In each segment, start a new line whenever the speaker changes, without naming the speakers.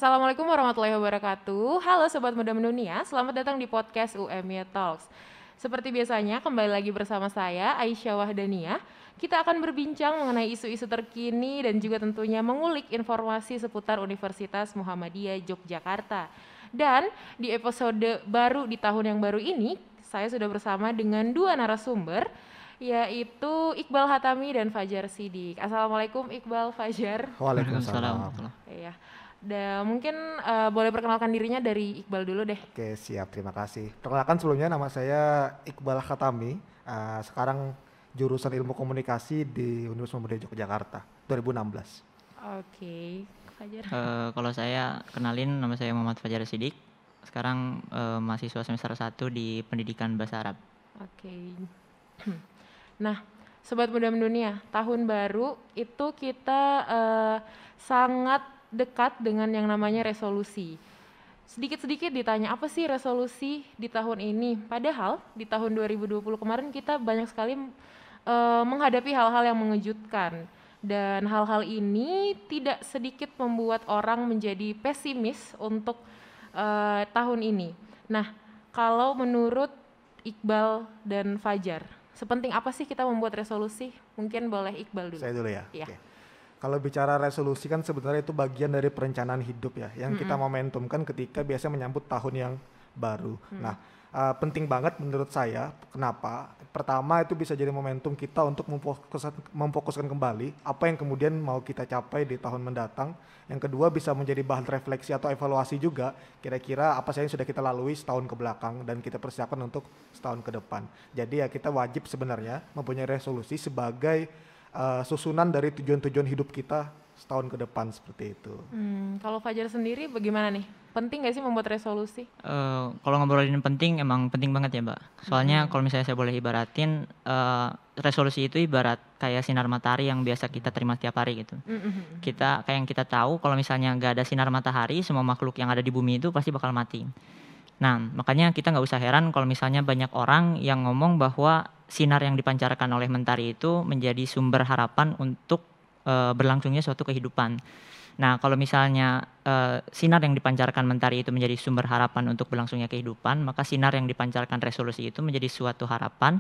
Assalamualaikum warahmatullahi wabarakatuh. Halo Sobat Muda Mendunia, selamat datang di podcast UMY Talks. Seperti biasanya, kembali lagi bersama saya, Aisyah Wahdania. Kita akan berbincang mengenai isu-isu terkini dan juga tentunya mengulik informasi seputar Universitas Muhammadiyah Yogyakarta. Dan di episode baru di tahun yang baru ini, saya sudah bersama dengan dua narasumber, yaitu Iqbal Hatami dan Fajar Siddiq. Assalamualaikum Iqbal, Fajar.
Waalaikumsalam.
Iya. Dan mungkin boleh perkenalkan dirinya dari Iqbal dulu deh.
Oke, siap. Terima kasih. Perkenalkan sebelumnya, nama saya Iqbal Khatami. Sekarang jurusan Ilmu Komunikasi di Universitas Muhammadiyah Yogyakarta 2016.
Oke, Fajar.
Kalau saya kenalin, nama saya Muhammad Fajar Siddiq. Sekarang mahasiswa semester 1 di Pendidikan Bahasa Arab.
Oke. Nah, Sobat Muda Mendunia, tahun baru itu kita sangat dekat dengan yang namanya resolusi. Sedikit-sedikit ditanya, apa sih resolusi di tahun ini? Padahal di tahun 2020 kemarin kita banyak sekali menghadapi hal-hal yang mengejutkan. Dan hal-hal ini tidak sedikit membuat orang menjadi pesimis untuk tahun ini. Nah, kalau menurut Iqbal dan Fajar, sepenting apa sih kita membuat resolusi? Mungkin boleh Iqbal dulu.
Saya dulu ya?
Iya.
Oke. Kalau bicara resolusi kan sebenarnya itu bagian dari perencanaan hidup ya, yang kita momentumkan ketika biasa menyambut tahun yang baru. Nah, penting banget menurut saya. Kenapa? Pertama, itu bisa jadi momentum kita untuk memfokuskan kembali apa yang kemudian mau kita capai di tahun mendatang. Yang kedua, bisa menjadi bahan refleksi atau evaluasi juga, kira-kira apa saja yang sudah kita lalui setahun ke belakang dan kita persiapkan untuk setahun ke depan. Jadi ya kita wajib sebenarnya mempunyai resolusi sebagai susunan dari tujuan-tujuan hidup kita setahun ke depan, seperti itu.
Kalau Fajar sendiri bagaimana nih? Penting nggak sih membuat resolusi?
Kalau ngobrolin penting, emang penting banget ya Mbak. Soalnya kalau misalnya saya boleh ibaratin, resolusi itu ibarat kayak sinar matahari yang biasa kita terima tiap hari gitu. Kayak yang kita tahu, kalau misalnya nggak ada sinar matahari, semua makhluk yang ada di bumi itu pasti bakal mati. Nah, makanya kita nggak usah heran kalau misalnya banyak orang yang ngomong bahwa sinar yang dipancarkan oleh mentari itu menjadi sumber harapan untuk berlangsungnya suatu kehidupan. Nah, kalau misalnya sinar yang dipancarkan mentari itu menjadi sumber harapan untuk berlangsungnya kehidupan, maka sinar yang dipancarkan resolusi itu menjadi suatu harapan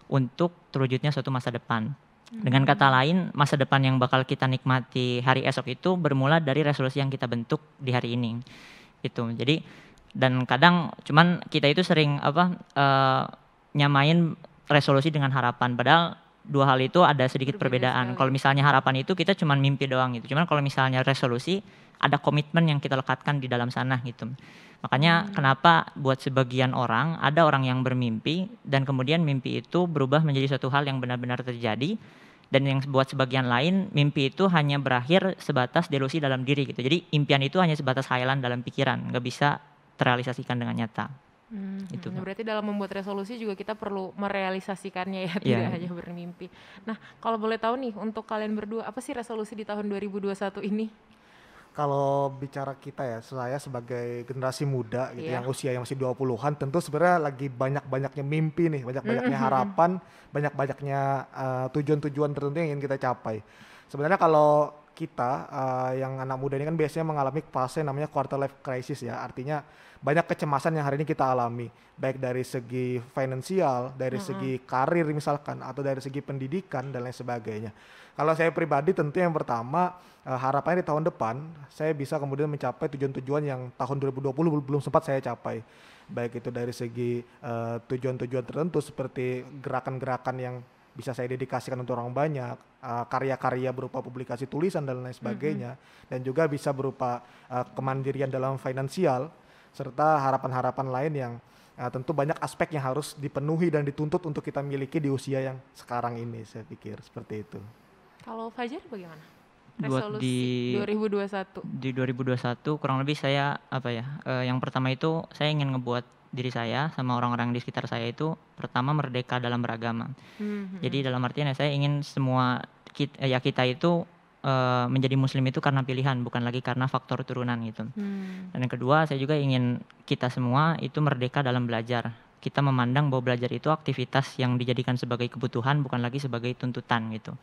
untuk terwujudnya suatu masa depan. Dengan kata lain, masa depan yang bakal kita nikmati hari esok itu bermula dari resolusi yang kita bentuk di hari ini. Itu. Jadi, dan kadang cuman kita itu sering nyamain resolusi dengan harapan, padahal dua hal itu ada sedikit perbedaan. Kalau misalnya harapan itu kita cuman mimpi doang gitu. Cuman kalau misalnya resolusi ada komitmen yang kita lekatkan di dalam sana gitu. Makanya kenapa buat sebagian orang ada orang yang bermimpi dan kemudian mimpi itu berubah menjadi suatu hal yang benar-benar terjadi, dan yang buat sebagian lain mimpi itu hanya berakhir sebatas delusi dalam diri gitu. Jadi impian itu hanya sebatas khayalan dalam pikiran, nggak bisa terrealisasikan dengan nyata. Itu.
Berarti dalam membuat resolusi juga kita perlu merealisasikannya ya, tidak hanya bermimpi. Nah, kalau boleh tahu nih untuk kalian berdua, apa sih resolusi di tahun 2021 ini?
Kalau bicara kita ya, saya sebagai generasi muda gitu, yang usia yang masih 20-an, tentu sebenarnya lagi banyak-banyaknya mimpi nih, banyak-banyaknya harapan, banyak-banyaknya tujuan-tujuan tertentu yang ingin kita capai. Sebenarnya kalau kita yang anak muda ini kan biasanya mengalami fase namanya quarter life crisis ya, artinya banyak kecemasan yang hari ini kita alami, baik dari segi finansial, dari segi karir misalkan, atau dari segi pendidikan dan lain sebagainya. Kalau saya pribadi tentu yang pertama harapannya di tahun depan saya bisa kemudian mencapai tujuan-tujuan yang tahun 2020 belum sempat saya capai, baik itu dari segi tujuan-tujuan tertentu seperti gerakan-gerakan yang bisa saya dedikasikan untuk orang banyak, karya-karya berupa publikasi tulisan dan lain sebagainya, dan juga bisa berupa kemandirian dalam finansial, serta harapan-harapan lain yang tentu banyak aspek yang harus dipenuhi dan dituntut untuk kita miliki di usia yang sekarang ini, saya pikir seperti itu.
Kalau Fajar bagaimana?
Buat
Resolusi 2021.
Di 2021 kurang lebih saya yang pertama itu saya ingin ngebuat diri saya sama orang-orang di sekitar saya itu pertama merdeka dalam beragama. Jadi dalam artian saya ingin semua kita itu menjadi muslim itu karena pilihan, bukan lagi karena faktor turunan gitu. Dan yang kedua, saya juga ingin kita semua itu merdeka dalam belajar. Kita memandang bahwa belajar itu aktivitas yang dijadikan sebagai kebutuhan, bukan lagi sebagai tuntutan gitu.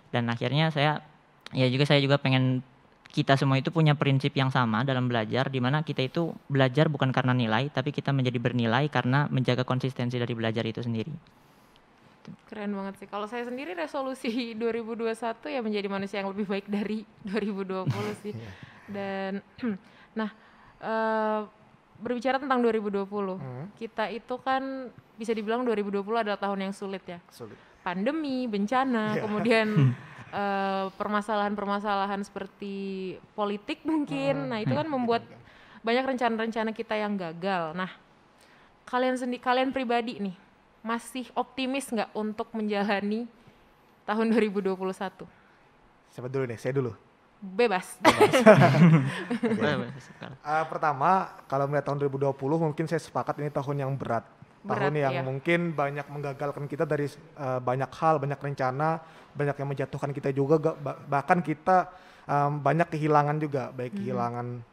Dan akhirnya saya juga pengen kita semua itu punya prinsip yang sama dalam belajar, di mana kita itu belajar bukan karena nilai, tapi kita menjadi bernilai karena menjaga konsistensi dari belajar itu sendiri.
Keren banget sih. Kalau saya sendiri resolusi 2021 ya menjadi manusia yang lebih baik dari 2020 sih. Dan nah berbicara tentang 2020, kita itu kan bisa dibilang 2020 adalah tahun yang sulit ya.
Sulit.
Pandemi, bencana, kemudian permasalahan-permasalahan seperti politik mungkin. Nah, itu kan membuat banyak rencana-rencana kita yang gagal. Nah, kalian pribadi nih, masih optimis nggak untuk menjalani tahun 2021?
Siapa dulu nih? Saya dulu.
Bebas.
Pertama, kalau melihat tahun 2020 mungkin saya sepakat ini tahun yang berat. Tahun yang mungkin banyak menggagalkan kita dari banyak hal, banyak rencana, banyak yang menjatuhkan kita juga, bahkan kita banyak kehilangan juga, baik kehilangan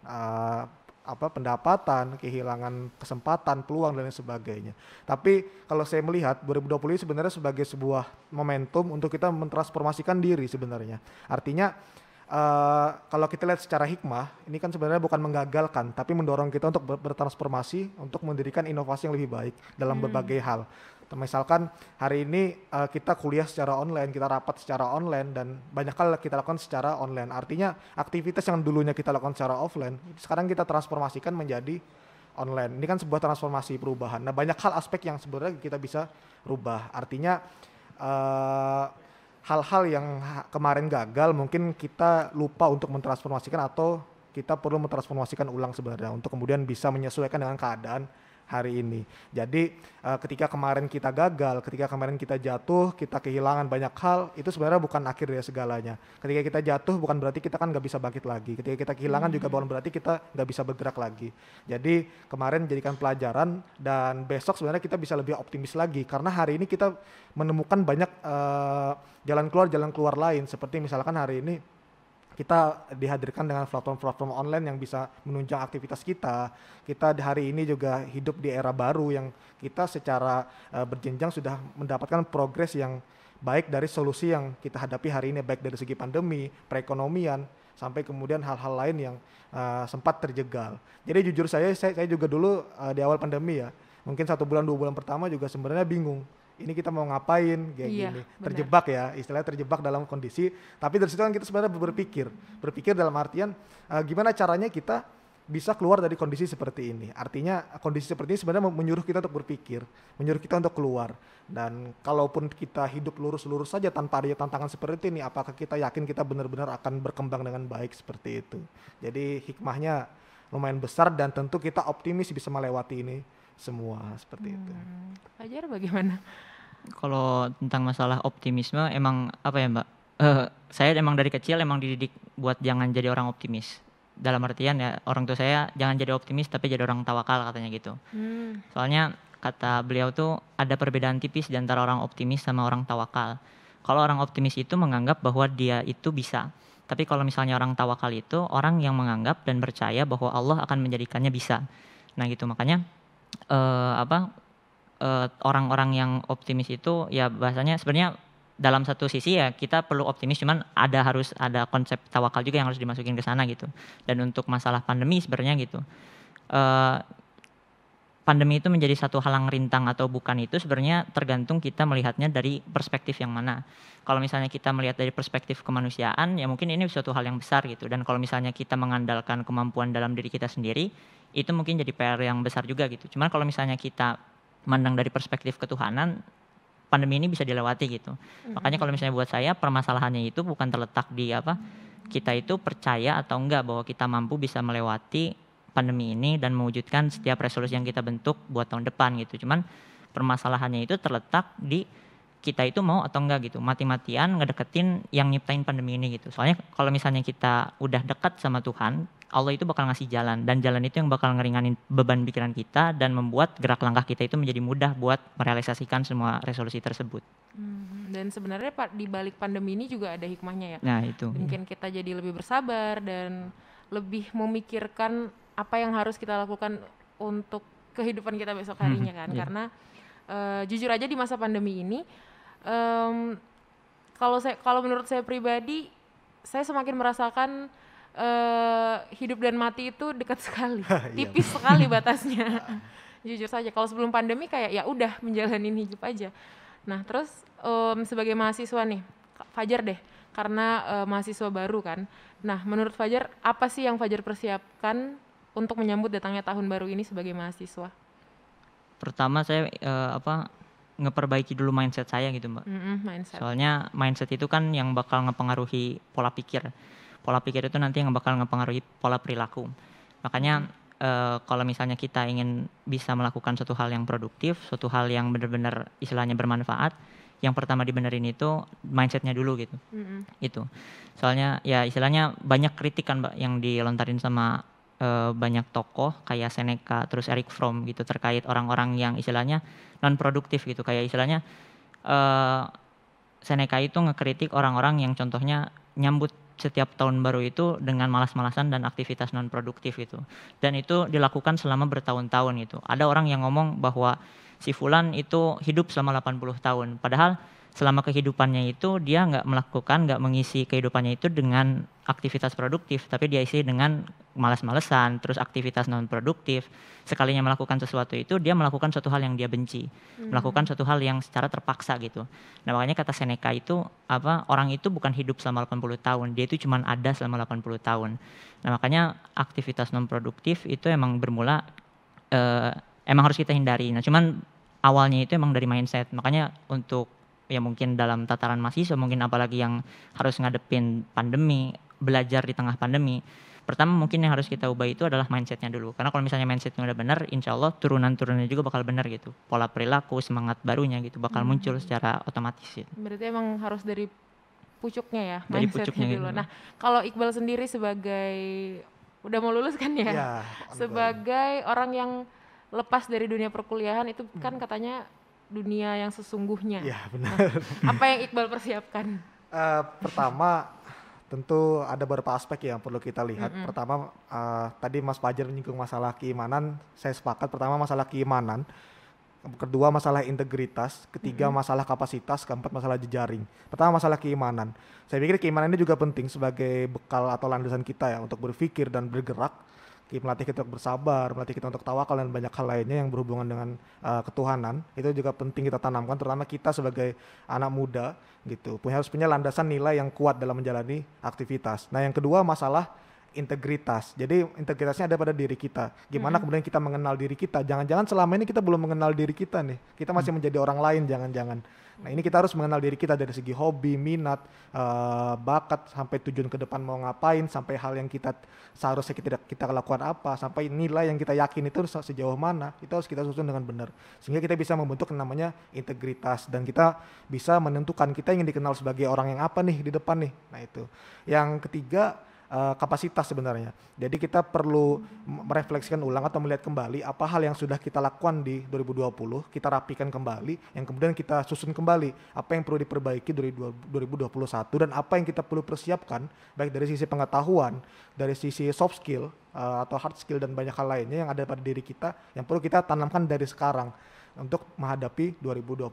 pendapatan, kehilangan kesempatan, peluang dan lain sebagainya. Tapi kalau saya melihat 2020 ini sebenarnya sebagai sebuah momentum untuk kita mentransformasikan diri sebenarnya. Artinya kalau kita lihat secara hikmah, ini kan sebenarnya bukan menggagalkan, tapi mendorong kita untuk bertransformasi, untuk mendirikan inovasi yang lebih baik dalam berbagai hal. Misalkan hari ini kita kuliah secara online, kita rapat secara online, dan banyak hal kita lakukan secara online. Artinya aktivitas yang dulunya kita lakukan secara offline, sekarang kita transformasikan menjadi online. Ini kan sebuah transformasi perubahan. Nah, banyak hal aspek yang sebenarnya kita bisa rubah. Artinya hal-hal yang kemarin gagal mungkin kita lupa untuk mentransformasikan, atau kita perlu mentransformasikan ulang sebenarnya untuk kemudian bisa menyesuaikan dengan keadaan hari ini. Jadi ketika kemarin kita gagal, ketika kemarin kita jatuh, kita kehilangan banyak hal, itu sebenarnya bukan akhir dari segalanya. Ketika kita jatuh bukan berarti kita kan nggak bisa bangkit lagi. Ketika kita kehilangan juga bukan berarti kita nggak bisa bergerak lagi. Jadi kemarin jadikan pelajaran, dan besok sebenarnya kita bisa lebih optimis lagi, karena hari ini kita menemukan banyak jalan keluar lain, seperti misalkan hari ini kita dihadirkan dengan platform-platform online yang bisa menunjang aktivitas kita. Kita hari ini juga hidup di era baru yang kita secara berjenjang sudah mendapatkan progres yang baik dari solusi yang kita hadapi hari ini, baik dari segi pandemi, perekonomian, sampai kemudian hal-hal lain yang sempat terjegal. Jadi jujur saya juga dulu di awal pandemi ya, mungkin 1 bulan 2 bulan pertama juga sebenarnya bingung. Ini kita mau ngapain kayak gini, terjebak ya, istilahnya terjebak dalam kondisi. Tapi dari situ kan kita sebenarnya berpikir dalam artian gimana caranya kita bisa keluar dari kondisi seperti ini. Artinya kondisi seperti ini sebenarnya menyuruh kita untuk berpikir, menyuruh kita untuk keluar. Dan kalaupun kita hidup lurus-lurus saja tanpa ada tantangan seperti ini, apakah kita yakin kita benar-benar akan berkembang dengan baik seperti itu? Jadi hikmahnya lumayan besar, dan tentu kita optimis bisa melewati ini semua seperti itu.
Fajar bagaimana?
Kalau tentang masalah optimisme, emang apa ya Mbak, saya emang dari kecil emang dididik buat jangan jadi orang optimis. Dalam artian ya, orang tua saya jangan jadi optimis tapi jadi orang tawakal, katanya gitu. Soalnya kata beliau tuh ada perbedaan tipis di antara orang optimis sama orang tawakal. Kalau orang optimis itu menganggap bahwa dia itu bisa. Tapi kalau misalnya orang tawakal itu orang yang menganggap dan percaya bahwa Allah akan menjadikannya bisa. Nah gitu, makanya orang-orang yang optimis itu ya bahasanya sebenarnya dalam satu sisi ya kita perlu optimis, cuman harus ada konsep tawakal juga yang harus dimasukin ke sana gitu. Dan untuk masalah pandemi sebenarnya gitu, pandemi itu menjadi satu halang rintang atau bukan itu sebenarnya tergantung kita melihatnya dari perspektif yang mana. Kalau misalnya kita melihat dari perspektif kemanusiaan ya mungkin ini suatu hal yang besar gitu, dan kalau misalnya kita mengandalkan kemampuan dalam diri kita sendiri itu mungkin jadi PR yang besar juga gitu. Cuman kalau misalnya kita mandang dari perspektif ketuhanan, pandemi ini bisa dilewati gitu. Makanya kalau misalnya buat saya permasalahannya itu bukan terletak di kita itu percaya atau enggak bahwa kita mampu bisa melewati pandemi ini dan mewujudkan setiap resolusi yang kita bentuk buat tahun depan gitu. Cuman permasalahannya itu terletak di kita itu mau atau enggak gitu, mati-matian ngedeketin yang nyiptain pandemi ini gitu. Soalnya kalau misalnya kita udah dekat sama Tuhan, Allah itu bakal ngasih jalan, dan jalan itu yang bakal ngeringanin beban pikiran kita dan membuat gerak langkah kita itu menjadi mudah buat merealisasikan semua resolusi tersebut.
Dan sebenarnya di balik pandemi ini juga ada hikmahnya ya.
Nah itu.
Mungkin kita jadi lebih bersabar dan lebih memikirkan apa yang harus kita lakukan untuk kehidupan kita besok harinya kan. Karena jujur aja di masa pandemi ini, kalau menurut saya pribadi, saya semakin merasakan hidup dan mati itu dekat sekali,
Iya.
tipis sekali batasnya. Jujur saja, kalau sebelum pandemi kayak ya udah menjalanin hidup aja. Nah terus sebagai mahasiswa nih, Fajar deh, karena mahasiswa baru kan. Nah menurut Fajar, apa sih yang Fajar persiapkan untuk menyambut datangnya tahun baru ini sebagai mahasiswa?
Pertama saya ngeperbaiki dulu mindset saya gitu Mbak.
Mindset.
Soalnya mindset itu kan yang bakal ngepengaruhi pola pikir. Pola pikir itu nanti yang bakal ngepengaruhi pola perilaku. Makanya kalau misalnya kita ingin bisa melakukan suatu hal yang produktif, suatu hal yang benar-benar istilahnya bermanfaat, yang pertama dibenerin itu mindsetnya dulu gitu. Itu. Soalnya ya istilahnya banyak kritik kan Mbak yang dilontarin sama banyak tokoh kayak Seneca, terus Eric Fromm gitu terkait orang-orang yang istilahnya non produktif gitu. Kayak istilahnya Seneca itu ngekritik orang-orang yang contohnya nyambut setiap tahun baru itu dengan malas-malasan dan aktivitas non produktif gitu. Dan itu dilakukan selama bertahun-tahun gitu. Ada orang yang ngomong bahwa si fulan itu hidup selama 80 tahun. Padahal selama kehidupannya itu dia nggak mengisi kehidupannya itu dengan aktivitas produktif, tapi dia isi dengan malas-malesan, terus aktivitas non produktif. Sekalinya melakukan sesuatu itu dia melakukan suatu hal yang dia benci, melakukan suatu hal yang secara terpaksa gitu. Nah makanya kata Seneca itu orang itu bukan hidup selama 80 tahun, dia itu cuma ada selama 80 tahun. Nah makanya aktivitas non produktif itu emang bermula emang harus kita hindari. Nah cuman awalnya itu emang dari mindset. Makanya untuk ya mungkin dalam tataran mahasiswa, mungkin apalagi yang harus ngadepin pandemi, belajar di tengah pandemi, pertama mungkin yang harus kita ubah itu adalah mindsetnya dulu. Karena kalau misalnya mindsetnya udah benar, insya Allah turunan-turunannya juga bakal benar gitu. Pola perilaku, semangat barunya gitu bakal muncul secara otomatis gitu.
Berarti emang harus dari pucuknya ya,
Dari
mindsetnya
pucuknya
dulu.
gitu.
Nah kalau Iqbal sendiri sebagai, udah mau lulus kan ya?
Ya,
Sebagai orang yang lepas dari dunia perkuliahan itu kan katanya dunia yang sesungguhnya.
Iya benar.
Apa yang Iqbal persiapkan?
Pertama tentu ada beberapa aspek yang perlu kita lihat. Pertama tadi Mas Fajar menyinggung masalah keimanan, saya sepakat. Pertama masalah keimanan, kedua masalah integritas, ketiga masalah kapasitas, keempat masalah jejaring. Pertama masalah keimanan. Saya pikir keimanan ini juga penting sebagai bekal atau landasan kita ya untuk berpikir dan bergerak. Melatih kita untuk bersabar, melatih kita untuk tawakal dan banyak hal lainnya yang berhubungan dengan ketuhanan. Itu juga penting kita tanamkan, terutama kita sebagai anak muda gitu. Harus punya landasan nilai yang kuat dalam menjalani aktivitas. Nah yang kedua masalah integritas. Jadi integritasnya ada pada diri kita. Gimana kemudian kita mengenal diri kita. Jangan-jangan selama ini kita belum mengenal diri kita nih. Kita masih menjadi orang lain jangan-jangan. Nah ini kita harus mengenal diri kita dari segi hobi, minat, bakat, sampai tujuan ke depan mau ngapain, sampai hal yang kita seharusnya kita lakukan apa, sampai nilai yang kita yakin itu sejauh mana, itu harus kita susun dengan benar. Sehingga kita bisa membentuk namanya integritas dan kita bisa menentukan kita ingin dikenal sebagai orang yang apa nih di depan nih. Nah itu. Yang ketiga kapasitas sebenarnya. Jadi kita perlu merefleksikan ulang atau melihat kembali apa hal yang sudah kita lakukan di 2020, kita rapikan kembali, yang kemudian kita susun kembali apa yang perlu diperbaiki dari 2021 dan apa yang kita perlu persiapkan baik dari sisi pengetahuan, dari sisi soft skill atau hard skill dan banyak hal lainnya yang ada pada diri kita yang perlu kita tanamkan dari sekarang untuk menghadapi 2021.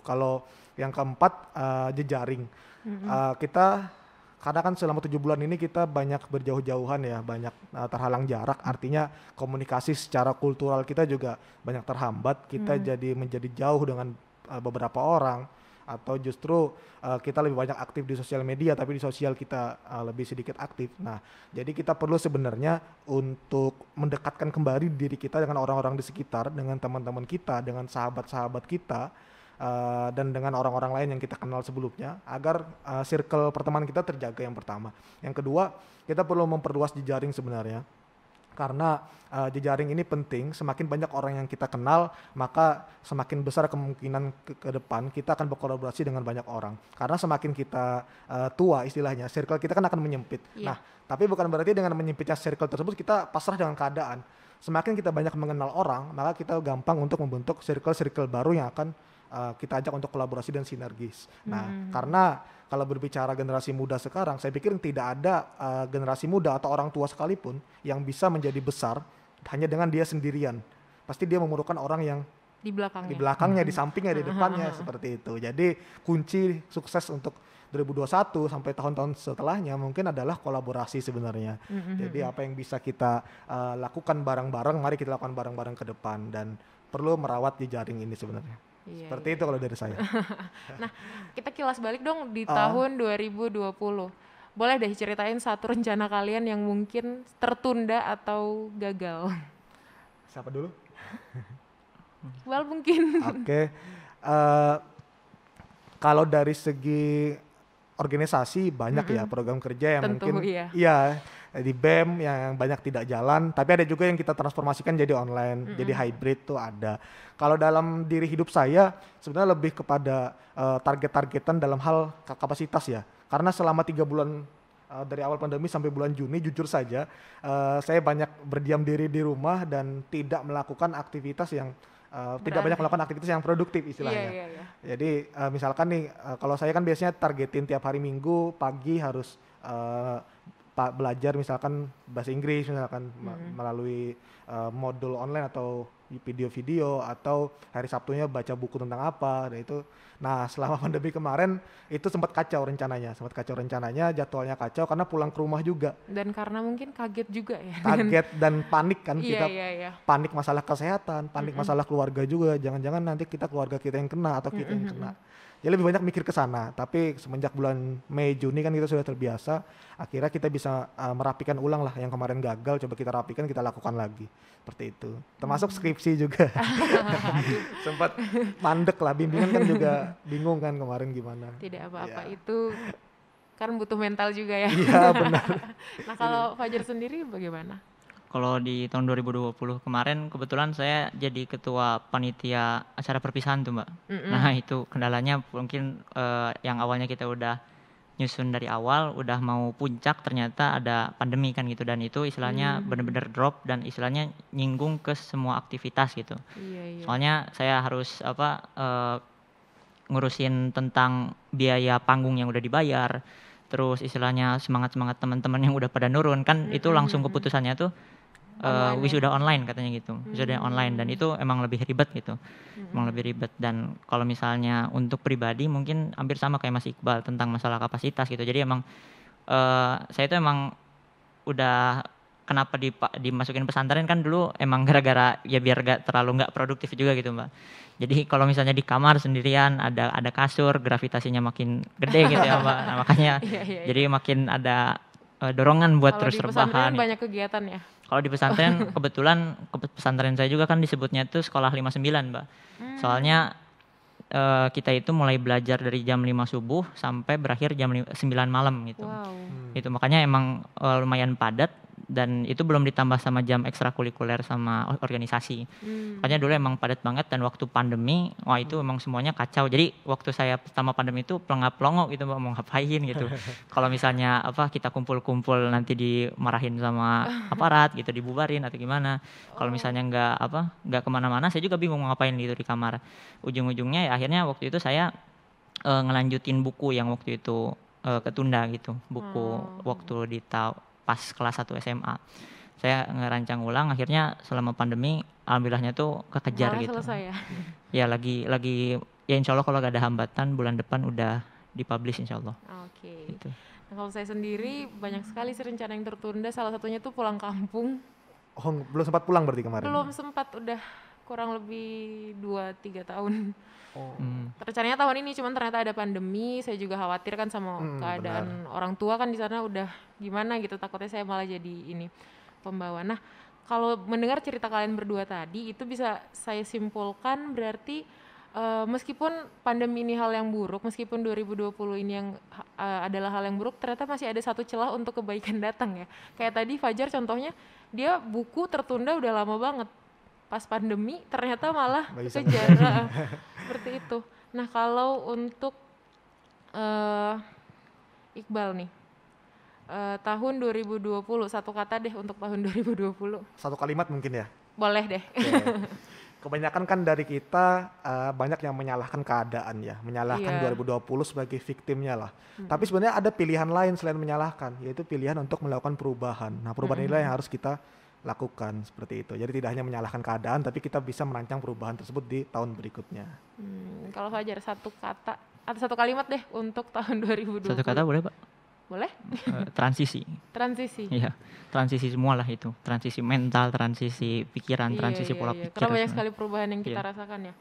Kalau yang keempat jejaring. Kita karena kan selama 7 bulan ini kita banyak berjauh-jauhan ya, banyak terhalang jarak, artinya komunikasi secara kultural kita juga banyak terhambat, kita jadi menjadi jauh dengan beberapa orang, atau justru kita lebih banyak aktif di sosial media tapi di sosial kita lebih sedikit aktif. Nah jadi kita perlu sebenarnya untuk mendekatkan kembali diri kita dengan orang-orang di sekitar, dengan teman-teman kita, dengan sahabat-sahabat kita, dan dengan orang-orang lain yang kita kenal sebelumnya agar circle pertemanan kita terjaga yang pertama. Yang kedua, kita perlu memperluas jejaring sebenarnya. Karena jejaring ini penting, semakin banyak orang yang kita kenal, maka semakin besar kemungkinan ke depan kita akan berkolaborasi dengan banyak orang. Karena semakin kita tua istilahnya, circle kita kan akan menyempit. Nah, tapi bukan berarti dengan menyempitnya circle tersebut kita pasrah dengan keadaan. Semakin kita banyak mengenal orang, maka kita gampang untuk membentuk circle-circle baru yang akan kita ajak untuk kolaborasi dan sinergis. Nah, karena kalau berbicara generasi muda sekarang, saya pikir tidak ada generasi muda atau orang tua sekalipun yang bisa menjadi besar hanya dengan dia sendirian. Pasti dia memerlukan orang yang
di belakangnya.
Di belakangnya, di sampingnya, di depannya seperti itu. Jadi kunci sukses untuk 2021 sampai tahun-tahun setelahnya mungkin adalah kolaborasi sebenarnya. Jadi apa yang bisa kita lakukan bareng-bareng, mari kita lakukan bareng-bareng ke depan dan perlu merawat jejaring ini sebenarnya. Seperti itu kalau dari saya.
Nah, kita kilas balik dong di tahun 2020. Boleh deh ceritain satu rencana kalian yang mungkin tertunda atau gagal.
Siapa dulu?
Well, mungkin.
Oke. Kalau dari segi organisasi banyak ya program kerja yang
Tentu,
mungkin
iya.
di BEM yang banyak tidak jalan, tapi ada juga yang kita transformasikan jadi online, jadi hybrid tuh ada. Kalau dalam diri hidup saya sebenarnya lebih kepada target-targetan dalam hal kapasitas ya. Karena selama 3 bulan dari awal pandemi sampai bulan Juni jujur saja saya banyak berdiam diri di rumah dan tidak melakukan aktivitas yang tidak banyak melakukan aktivitas yang produktif istilahnya. Jadi misalkan nih kalau saya kan biasanya targetin tiap hari Minggu pagi harus belajar misalkan bahasa Inggris misalkan melalui modul online atau video-video atau hari Sabtunya baca buku tentang apa dan itu. Nah selama pandemi kemarin itu sempat kacau rencananya, jadwalnya kacau karena pulang ke rumah juga.
Dan karena mungkin kaget juga ya.
Kaget dan panik kan kita, panik masalah kesehatan, panik masalah keluarga juga, jangan-jangan nanti keluarga kita yang kena atau kita yang kena. Ya lebih banyak mikir ke sana, tapi semenjak bulan Mei Juni kan kita sudah terbiasa, akhirnya kita bisa merapikan ulang lah yang kemarin gagal, coba kita rapikan, kita lakukan lagi. Seperti itu. Termasuk skripsi juga. Sempat mandek lah, bimbingan kan juga bingung kan kemarin gimana.
Tidak apa-apa, itu kan butuh mental juga ya.
Iya benar.
Nah kalau Fajar sendiri bagaimana?
Kalau di tahun 2020 kemarin kebetulan saya jadi ketua panitia acara perpisahan tuh Mbak. Nah itu kendalanya mungkin yang awalnya kita udah nyusun dari awal, udah mau puncak ternyata ada pandemi kan gitu. Dan itu istilahnya bener-bener drop dan istilahnya nyinggung ke semua aktivitas gitu. Soalnya saya harus ngurusin tentang biaya panggung yang udah dibayar. Terus istilahnya semangat-semangat teman-teman yang udah pada nurun kan itu langsung keputusannya tuh wisuda online katanya gitu, wisuda online dan itu emang lebih ribet gitu, emang lebih ribet. Dan kalau misalnya untuk pribadi mungkin hampir sama kayak Mas Iqbal tentang masalah kapasitas gitu. Jadi emang saya itu emang udah kenapa dimasukin pesantren kan dulu emang gara-gara ya biar gak terlalu nggak produktif juga gitu Mbak. Jadi kalau misalnya di kamar sendirian ada kasur, gravitasinya makin gede gitu ya Mbak. Nah, makanya jadi makin ada dorongan buat terus rebahan.
Banyak kegiatan ya.
Kalau di pesantren kebetulan pesantren saya juga kan disebutnya itu sekolah 59 Mbak. Soalnya kita itu mulai belajar dari jam 5 subuh sampai berakhir jam 9 malam gitu. Itu makanya emang lumayan padat dan itu belum ditambah sama jam ekstrakurikuler sama organisasi. Makanya dulu emang padat banget dan waktu pandemi wah itu emang semuanya kacau. Jadi waktu saya pertama pandemi itu pelongo gitu Mbak, mau ngapain gitu. Kalau misalnya kita kumpul-kumpul nanti dimarahin sama aparat gitu, dibubarin atau gimana. Kalau misalnya nggak kemana-mana saya juga bingung mau ngapain gitu di kamar. Ujung-ujungnya ya akhirnya waktu itu saya ngelanjutin buku yang waktu itu ketunda gitu. Buku waktu di pas kelas 1 SMA. Saya ngerancang ulang, akhirnya selama pandemi alhamdulillahnya tuh kekejar gitu.
Selesai ya?
Ya lagi ya insya Allah kalau gak ada hambatan bulan depan udah dipublish insya Allah.
Oke. Gitu. Nah, kalau saya sendiri banyak sekali sih rencana yang tertunda, salah satunya tuh pulang kampung.
Oh belum sempat pulang berarti kemarin?
Belum sempat, udah kurang lebih 2-3 tahun. Rencananya tahun ini cuman ternyata ada pandemi, saya juga khawatir kan sama keadaan orang tua kan di sana udah gimana gitu, takutnya saya malah jadi ini pembawa. Nah, kalau mendengar cerita kalian berdua tadi itu bisa saya simpulkan berarti meskipun pandemi ini hal yang buruk, meskipun 2020 ini yang adalah hal yang buruk, ternyata masih ada satu celah untuk kebaikan datang ya. Kayak tadi Fajar contohnya, dia buku tertunda udah lama banget. Pas pandemi ternyata malah kejar seperti itu. Nah kalau untuk Iqbal nih, tahun 2020 satu kata deh untuk tahun 2020.
Satu kalimat mungkin ya?
Boleh deh.
Kebanyakan kan dari kita banyak yang menyalahkan keadaan ya, menyalahkan 2020 sebagai victimnya lah. Tapi sebenarnya ada pilihan lain selain menyalahkan, yaitu pilihan untuk melakukan perubahan. Nah perubahan inilah yang harus kita lakukan seperti itu. Jadi tidak hanya menyalahkan keadaan, tapi kita bisa merancang perubahan tersebut di tahun berikutnya.
Kalau Fajar satu kata atau satu kalimat deh untuk tahun 2020.
Satu kata boleh Pak?
Boleh?
Transisi.
Transisi.
Iya, transisi semua lah itu. Transisi mental, transisi pikiran, transisi pola pikir.
Karena banyak sekali perubahan yang kita rasakan ya.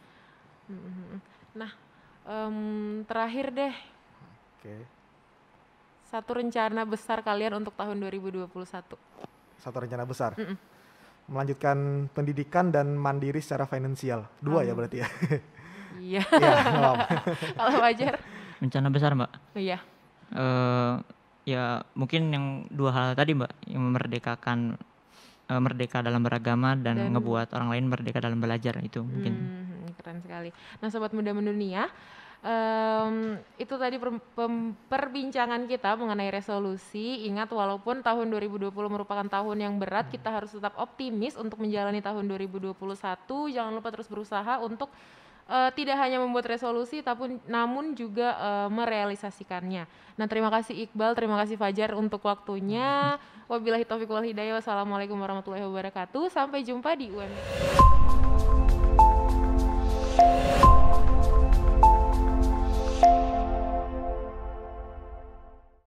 Nah, terakhir deh. Satu rencana besar kalian untuk tahun 2021.
Satu rencana besar? Melanjutkan pendidikan dan mandiri secara finansial. Dua ya berarti ya?
Iya. Kalau Fajar?
Rencana besar Mbak?
Iya.
Ya mungkin yang dua hal tadi Mbak, yang memerdekakan merdeka dalam beragama dan ngebuat orang lain merdeka dalam belajar, itu mungkin.
Keren sekali. Nah Sobat Muda Mendunia, itu tadi perbincangan kita mengenai resolusi. Ingat, walaupun tahun 2020 merupakan tahun yang berat, kita harus tetap optimis untuk menjalani tahun 2021. Jangan lupa terus berusaha untuk tidak hanya membuat resolusi namun juga merealisasikannya. Nah, terima kasih Iqbal, terima kasih Fajar untuk waktunya. Wabillahi taufiq wal hidayah. Wassalamualaikum warahmatullahi wabarakatuh. Sampai jumpa di UMS.